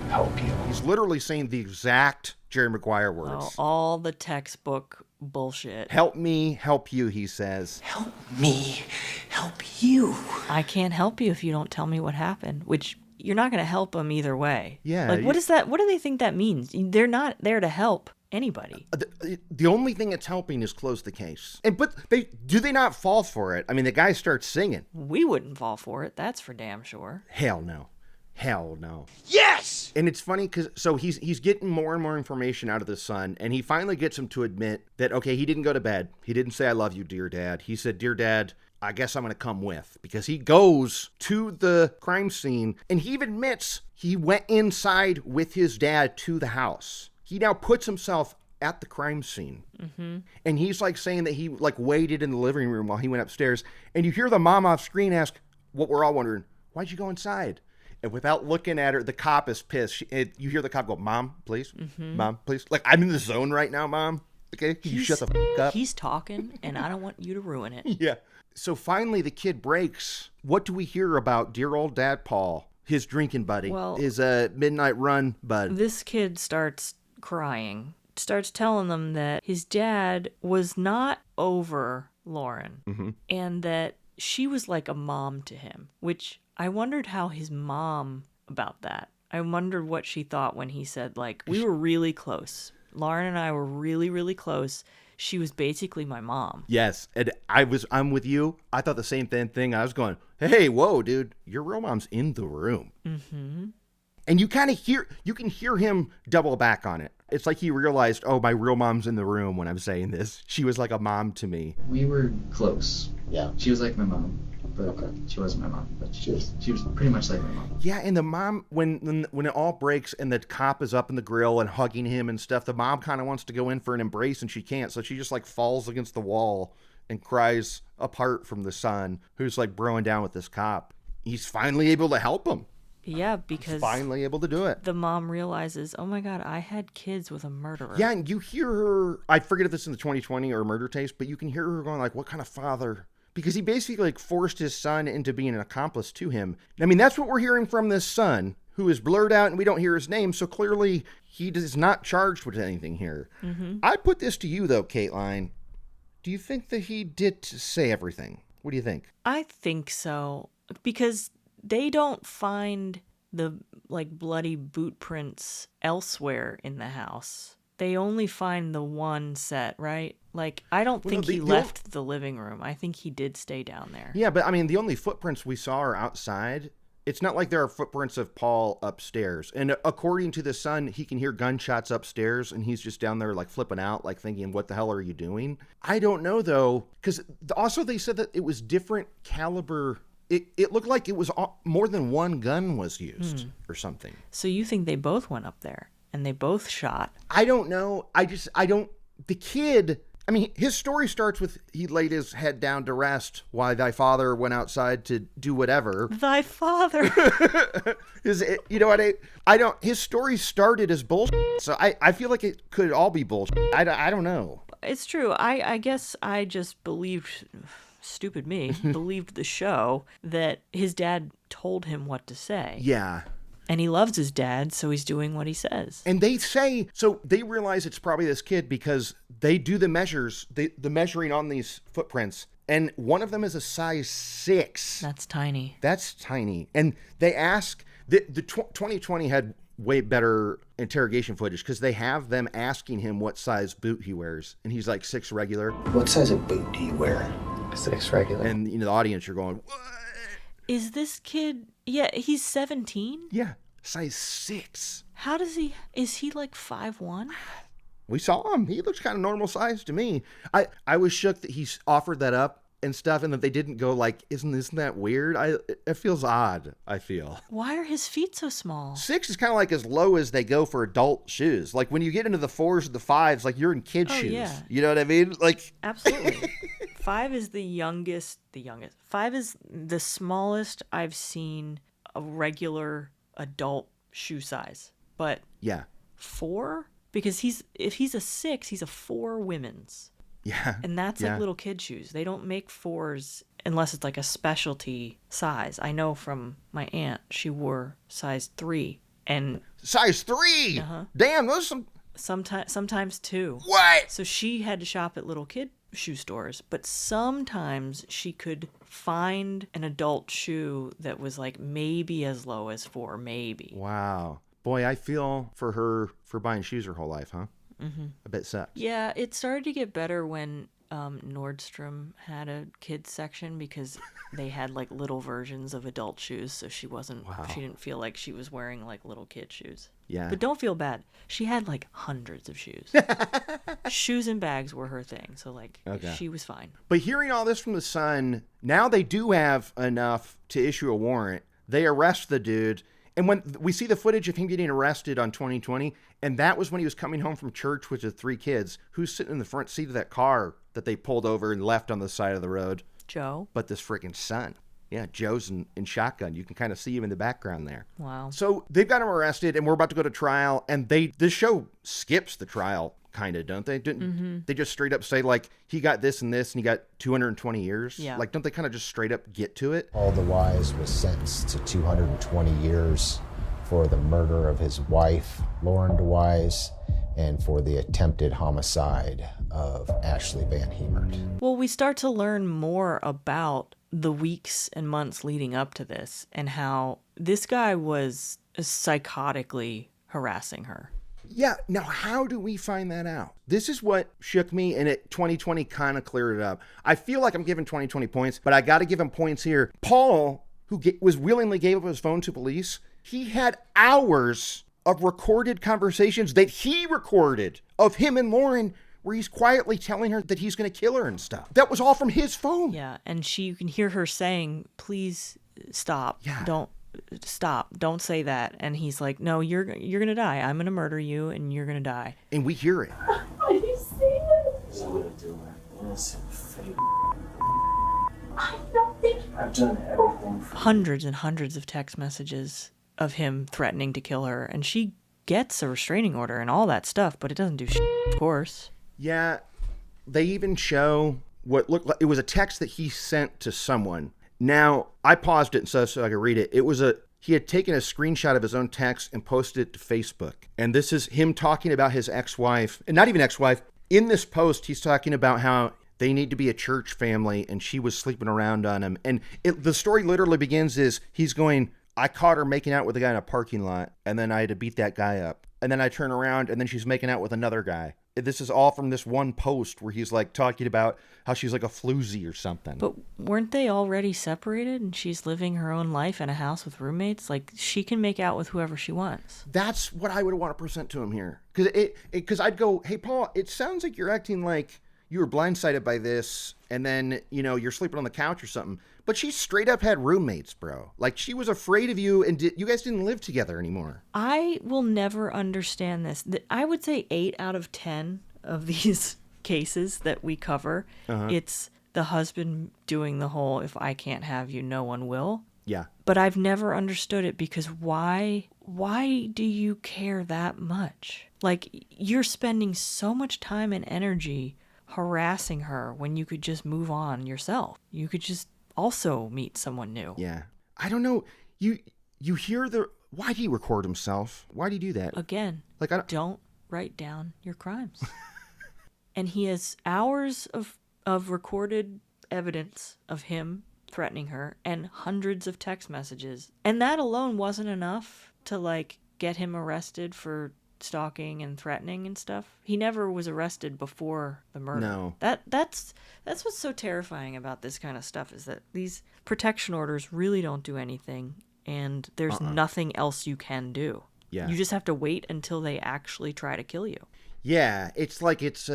help you. He's literally saying the exact Jerry Maguire words. Oh, all the textbook bullshit. Help me help you, he says. Help me help you. I can't help you if you don't tell me what happened, which you're not going to help them either way. Yeah. Like, what is that? What do they think that means? They're not there to help anybody. The only thing it's helping is close the case. But they not fall for it? I mean, the guy starts singing. We wouldn't fall for it. That's for damn sure. Hell no. Hell no. Yes! And it's funny because he's getting more and more information out of the son, and he finally gets him to admit that, okay, he didn't go to bed. He didn't say, I love you, dear dad. He said, dear dad, I guess I'm going to come with. Because he goes to the crime scene, and he even admits he went inside with his dad to the house. He now puts himself at the crime scene. Mm-hmm. And he's like saying that he like waited in the living room while he went upstairs. And you hear the mom off screen ask, what we're all wondering, why'd you go inside? And without looking at her, the cop is pissed. You hear the cop go, Mom, please? Mm-hmm. Mom, please? Like, I'm in the zone right now, Mom. Okay? Can you shut the f*** up? He's talking, and I don't want you to ruin it. Yeah. So finally, the kid breaks. What do we hear about dear old Dad Paul, his drinking buddy, his midnight run bud? This kid starts crying, starts telling them that his dad was not over Lauren, and that she was like a mom to him, which... I wondered how his mom about that. I wondered what she thought when he said, like, we were really close. Lauren and I were really, really close. She was basically my mom. Yes, and I'm with you. I thought the same thing. I was going, hey, whoa, dude, your real mom's in the room. Mm-hmm. And you can hear him double back on it. It's like he realized, oh, my real mom's in the room when I'm saying this. She was like a mom to me. We were close. Yeah. She was like my mom. But she wasn't my mom, but she was pretty much like my mom. Yeah, and the mom, when it all breaks and the cop is up in the grill and hugging him and stuff, the mom kind of wants to go in for an embrace and she can't, so she just like falls against the wall and cries apart from the son who's like broing down with this cop. He's finally able to help him. Yeah, because he's finally able to do it. The mom realizes, oh my God, I had kids with a murderer. Yeah, and you hear her, I forget if this is in the 2020 or Murder Taste, but you can hear her going like, what kind of father... Because he basically like forced his son into being an accomplice to him. I mean, that's what we're hearing from this son, who is blurred out and we don't hear his name, so clearly he is not charged with anything here. Mm-hmm. I put this to you, though, Kateline. Do you think that he did say everything? What do you think? I think so, because they don't find the bloody boot prints elsewhere in the house. They only find the one set, right? I don't think he left the living room. I think he did stay down there. Yeah, but I mean, the only footprints we saw are outside. It's not like there are footprints of Paul upstairs. And according to the son, he can hear gunshots upstairs, and he's just down there flipping out, thinking, what the hell are you doing? I don't know, though, because also they said that it was different caliber. It looked like it was more than one gun was used or something. So you think they both went up there and they both shot? I don't know. The kid, I mean, his story starts with he laid his head down to rest while thy father went outside to do whatever. Thy father. You know what? His story started as bullshit. So I feel like it could all be bullshit. I don't know. It's true. I guess I just believed, stupid me, believed the show that his dad told him what to say. Yeah. And he loves his dad, so he's doing what he says. And they say, so they realize it's probably this kid because they do the measures, the measuring on these footprints. And one of them is a size 6. That's tiny. That's tiny. And they ask, the 2020 had way better interrogation footage because they have them asking him what size boot he wears. And he's like 6 regular. What size of boot do you wear? 6 regular. And the audience, you're going, what? Is this kid, yeah, he's 17? Yeah, size 6. How does he, is he 5'1"? We saw him. He looks kind of normal size to me. I was shook that he's offered that up and stuff and that they didn't go isn't that weird? It feels odd, I feel. Why are his feet so small? 6 is kind of as low as they go for adult shoes. When you get into the 4s and the 5s, you're in kid shoes. Yeah. You know what I mean? Absolutely. 5 is the youngest. 5 is the smallest I've seen a regular adult shoe size. But yeah, 4? Because if he's a 6, he's a 4 women's. Yeah. And that's little kid shoes. They don't make 4s unless it's a specialty size. I know from my aunt, she wore size 3. And size 3? Uh-huh. Damn, those are sometimes 2. What? So she had to shop at little kid shoe stores, but sometimes she could find an adult shoe that was maybe as low as 4, maybe. Wow. Boy, I feel for her for buying shoes her whole life, huh? Mm-hmm. I bet it sucks. Yeah, it started to get better when Nordstrom had a kids section because they had little versions of adult shoes, so she didn't feel like she was wearing little kid shoes. Yeah. But don't feel bad. She had hundreds of shoes. Shoes and bags were her thing, so okay. She was fine. But hearing all this from the son, now they do have enough to issue a warrant. They arrest the dude. And when we see the footage of him getting arrested on 2020, and that was when he was coming home from church with the 3 kids, who's sitting in the front seat of that car that they pulled over and left on the side of the road? Joe. But this freaking son. Yeah, Joe's in shotgun. You can kind of see him in the background there. Wow. So they've got him arrested, and we're about to go to trial, and this show skips the trial, kind of, don't they? They just straight up say, he got this and this, and he got 220 years? Yeah. Don't they kind of just straight up get to it? Paul DeWise was sentenced to 220 years for the murder of his wife, Lauren DeWise, and for the attempted homicide of Ashley Van Hemert. Well, we start to learn more about the weeks and months leading up to this and how this guy was psychotically harassing her. Yeah, now how do we find that out? This is what shook me, and 2020 kind of cleared it up. I feel like I'm giving 2020 points, but I got to give him points here. Paul, who was willingly gave up his phone to police, he had hours of recorded conversations that he recorded of him and Lauren where he's quietly telling her that he's going to kill her and stuff. That was all from his phone. Yeah, and you can hear her saying, please stop. Yeah. Don't say that. And he's like, no, you're going to die. I'm going to murder you and you're going to die. And we hear it. Are you seeing this? I'm gonna do an innocent favor. I don't think I've done everything for hundreds and hundreds of text messages of him threatening to kill her, and she gets a restraining order and all that stuff, but it doesn't do shit, of course. Yeah, they even show what looked like it was a text that he sent to someone. Now, I paused it so I could read it. It was he had taken a screenshot of his own text and posted it to Facebook. And this is him talking about his ex-wife, and not even ex-wife. In this post, he's talking about how they need to be a church family, and she was sleeping around on him. And the story literally begins is he's going, I caught her making out with a guy in a parking lot, and then I had to beat that guy up. And then I turn around, and then she's making out with another guy. This is all from this one post where he's like talking about how she's like a floozy or something. But weren't they already separated and she's living her own life in a house with roommates? Like, she can make out with whoever she wants. That's what I would want to present to him here. Because I'd go, hey, Paul, it sounds like you're acting like you were blindsided by this and then, you know, you're sleeping on the couch or something. But she straight up had roommates, bro. Like, she was afraid of you and you guys didn't live together anymore. I will never understand this. I would say 8 out of 10 of these cases that we cover, it's the husband doing the whole, if I can't have you, no one will. Yeah. But I've never understood it because why do you care that much? Like, you're spending so much time and energy harassing her when you could just move on yourself. You could just also meet someone new. Yeah. I don't know. You hear why did he record himself? Why did he do that? Again, like, don't write down your crimes. And he has hours of recorded evidence of him threatening her and hundreds of text messages. And that alone wasn't enough to, like, get him arrested for stalking and threatening and stuff. He never was arrested before the murder. No. That's what's so terrifying about this kind of stuff, is that these protection orders really don't do anything, and there's nothing else you can do. Yeah. You just have to wait until they actually try to kill you. Yeah, it's like it's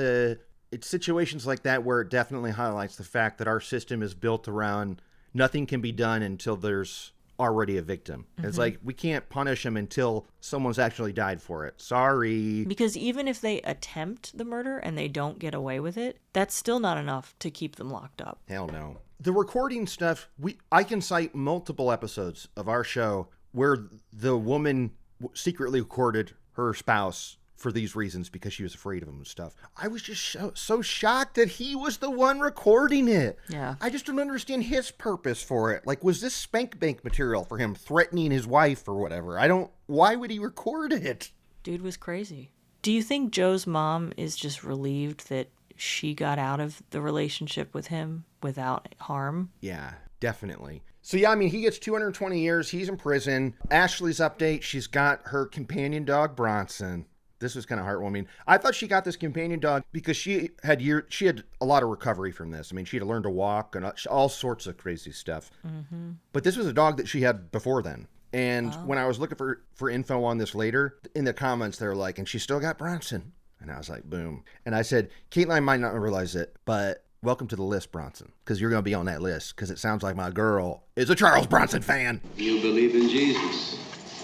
situations like that where it definitely highlights the fact that our system is built around nothing can be done until there's already a victim. Mm-hmm. It's like we can't punish them until someone's actually died for it. Sorry. Because even if they attempt the murder and they don't get away with it, that's still not enough to keep them locked up. Hell no. The recording stuff, I can cite multiple episodes of our show where the woman secretly recorded her spouse for these reasons because she was afraid of him and stuff. I was just so shocked that he was the one recording it. Yeah. I just don't understand his purpose for it. Like, was this spank bank material for him threatening his wife or whatever? Why would he record it? Dude was crazy. Do you think Joe's mom is just relieved that she got out of the relationship with him without harm? Yeah, definitely. So yeah, I mean, he gets 220 years. He's in prison. Ashley's update, she's got her companion dog, Bronson. This was kind of heartwarming. I thought she got this companion dog because she had a lot of recovery from this. I mean, she had to learn to walk and all sorts of crazy stuff. Mm-hmm. But this was a dog that she had before then. And when I was looking for info on this later, in the comments, they're like, and she still got Bronson. And I was like, boom. And I said, Kateline might not realize it, but welcome to the list, Bronson, because you're going to be on that list because it sounds like my girl is a Charles Bronson fan. You believe in Jesus?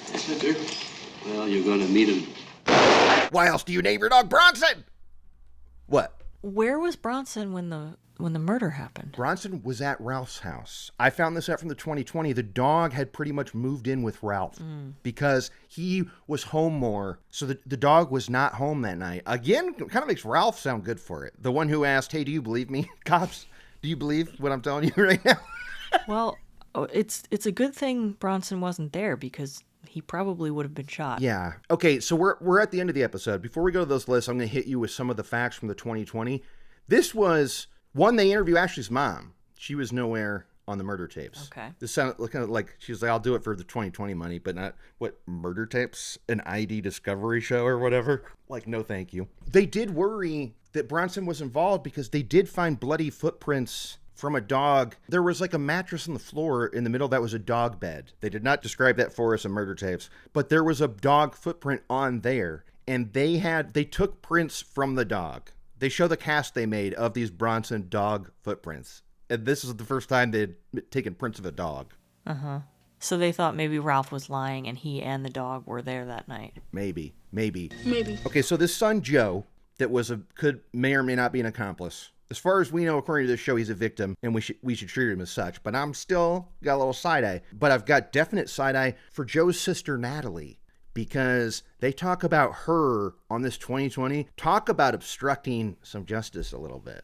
Yes, I do. Well, you're going to meet him. Why else do you name your dog Bronson? What? Where was Bronson when the murder happened? Bronson was at Ralph's house. I found this out from the 2020. The dog had pretty much moved in with Ralph because he was home more. So the dog was not home that night. Again, it kind of makes Ralph sound good for it. The one who asked, hey, do you believe me, cops? Do you believe what I'm telling you right now? Well, it's a good thing Bronson wasn't there because he probably would have been shot. Yeah. Okay, so we're at the end of the episode. Before we go to those lists, I'm going to hit you with some of the facts from the 2020. This was one, they interview Ashley's mom. She was nowhere on the murder tapes. Okay. This sounded kind of like she was like, I'll do it for the 2020 money, but not what murder tapes, an ID Discovery show or whatever. Like, no, thank you. They did worry that Bronson was involved because they did find bloody footprints from a dog. There was like a mattress on the floor in the middle that was a dog bed. They did not describe that for us in murder tapes, but there was a dog footprint on there, and they took prints from the dog. They show the cast they made of these Bronson dog footprints. And this is the first time they'd taken prints of a dog. Uh-huh. So they thought maybe Ralph was lying and he and the dog were there that night. Maybe. Maybe. Okay, so this son, Joe, that may or may not be an accomplice. As far as we know, according to this show, he's a victim, and we should treat him as such. But I'm still got a little side-eye. But I've got definite side-eye for Joe's sister, Natalie, because they talk about her on this 2020, talk about obstructing some justice a little bit.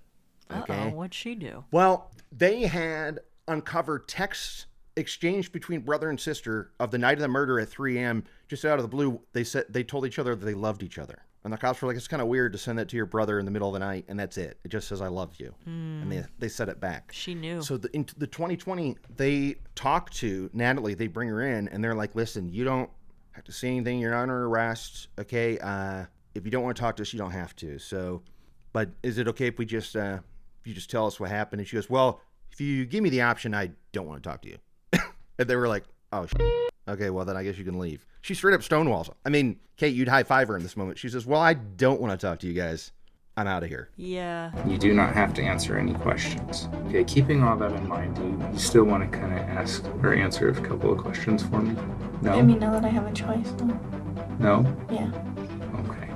Okay? What'd she do? Well, they had uncovered texts exchange between brother and sister of the night of the murder at 3 a.m., just out of the blue, they told each other that they loved each other. And the cops were like, it's kind of weird to send that to your brother in the middle of the night, and that's it. It just says, I love you. And they said it back. She knew. So in the 2020, they talk to Natalie. They bring her in, and they're like, listen, you don't have to say anything. You're not under arrest, okay? If you don't want to talk to us, you don't have to. So, but is it okay if we just, you just tell us what happened? And she goes, well, if you give me the option, I don't want to talk to you. And they were like, oh, okay, well, then I guess you can leave. She straight up stonewalls him. I mean, Kate, you'd high five her in this moment. She says, well, I don't want to talk to you guys. I'm out of here. Yeah. You do not have to answer any questions. Okay, keeping all that in mind, do you still want to kind of ask or answer a couple of questions for me? No? I mean, now that I have a choice, no. No? Yeah. Okay.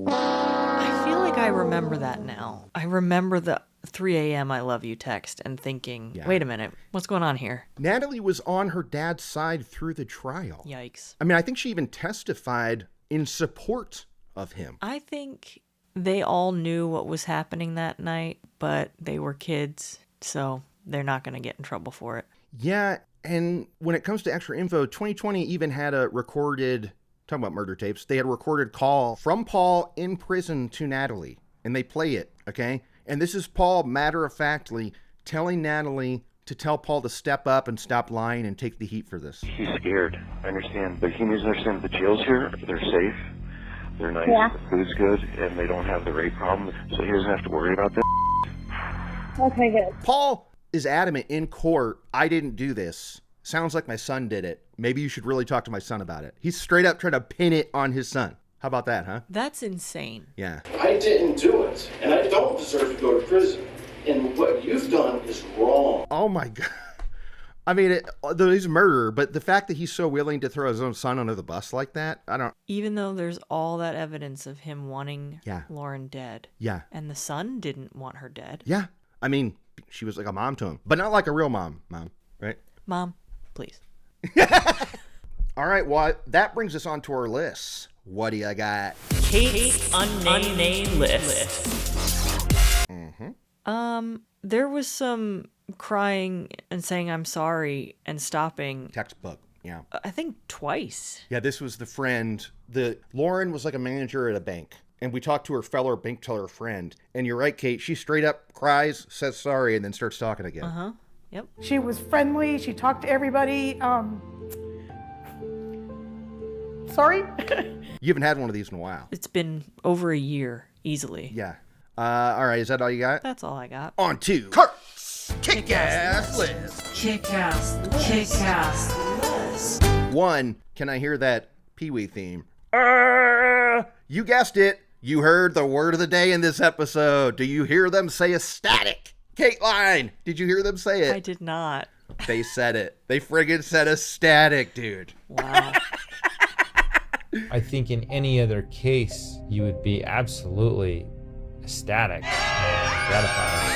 I feel like I remember that now. I remember the 3 a.m. I love you text and thinking, wait a minute, what's going on here? Natalie was on her dad's side through the trial. Yikes. I mean, I think she even testified in support of him. I think they all knew what was happening that night, but they were kids, so they're not going to get in trouble for it. Yeah, and when it comes to extra info, 2020 even had a recorded, talking about murder tapes, they had a recorded call from Paul in prison to Natalie, and they play it, okay? And this is Paul matter-of-factly telling Natalie to tell Paul to step up and stop lying and take the heat for this. He's scared, I understand, but he needs to understand the jails here, they're safe, they're nice, the food's good, and they don't have the rape problem, so he doesn't have to worry about that. Okay, good. Paul is adamant in court, I didn't do this. Sounds like my son did it. Maybe you should really talk to my son about it. He's straight up trying to pin it on his son. How about that, huh? That's insane. Yeah. I didn't do it, and I don't deserve to go to prison. And what you've done is wrong. Oh my God. I mean, though he's a murderer, but the fact that he's so willing to throw his own son under the bus like that, I don't... Even though there's all that evidence of him wanting Yeah. Lauren dead. Yeah. And the son didn't want her dead. Yeah. I mean, she was like a mom to him, but not like a real mom, right? Mom, please. All right, well, that brings us on to our lists. What do you got? Kate's unnamed list. There was some crying and saying I'm sorry and stopping. Textbook, yeah. I think twice. Yeah, this was the friend. Lauren was like a manager at a bank, and we talked to her fellow bank teller friend. And you're right, Kate. She straight up cries, says sorry, and then starts talking again. Uh-huh. Yep. She was friendly. She talked to everybody. Sorry? You haven't had one of these in a while. It's been over a year, easily. Yeah. All right, is that all you got? That's all I got. On to Kurt's Kick-Ass List. Kick-Ass List. 1, can I hear that Pee-wee theme? You guessed it. You heard the word of the day in this episode. Do you hear them say ecstatic? Kateline, did you hear them say it? I did not. They said it. They friggin' said ecstatic, dude. Wow. I think in any other case, you would be absolutely ecstatic and gratified.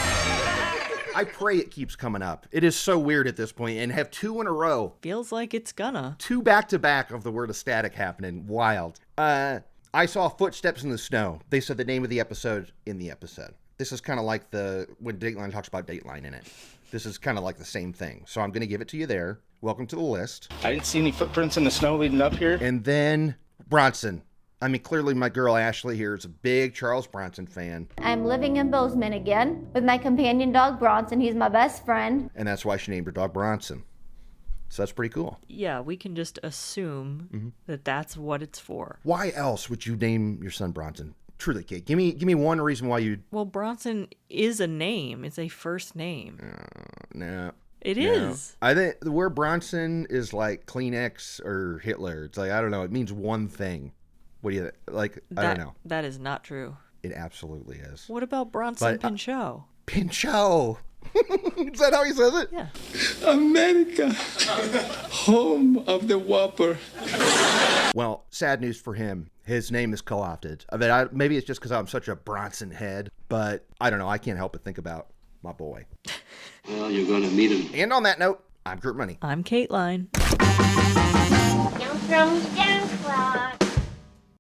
I pray it keeps coming up. It is so weird at this point, and have 2 in a row. Feels like it's gonna. 2 back-to-back of the word ecstatic happening. Wild. I saw footsteps in the snow. They said the name of the episode in the episode. This is kind of like when Dateline talks about Dateline in it. This is kind of like the same thing. So I'm going to give it to you there. Welcome to the list. I didn't see any footprints in the snow leading up here. And then Bronson. I mean, clearly my girl Ashley here is a big Charles Bronson fan. I'm living in Bozman again with my companion dog Bronson. He's my best friend. And that's why she named her dog Bronson. So that's pretty cool. Yeah, we can just assume that that's what it's for. Why else would you name your son Bronson? Truly, Kate, give me one reason why you'd... Well, Bronson is a name. It's a first name. No. It is. I think the word Bronson is like Kleenex or Hitler. It's like, I don't know. It means one thing. What do you, like, I don't know. That is not true. It absolutely is. What about Bronson Pinchot? Pinchot. Is that how he says it? Yeah. America, home of the Whopper. Well, sad news for him. His name is co-opted. I mean, maybe it's just because I'm such a Bronson head, but I don't know. I can't help but think about my boy. Well, you're going to meet him. And on that note, I'm Kurt Money. I'm Kateline. Down from the dance floor.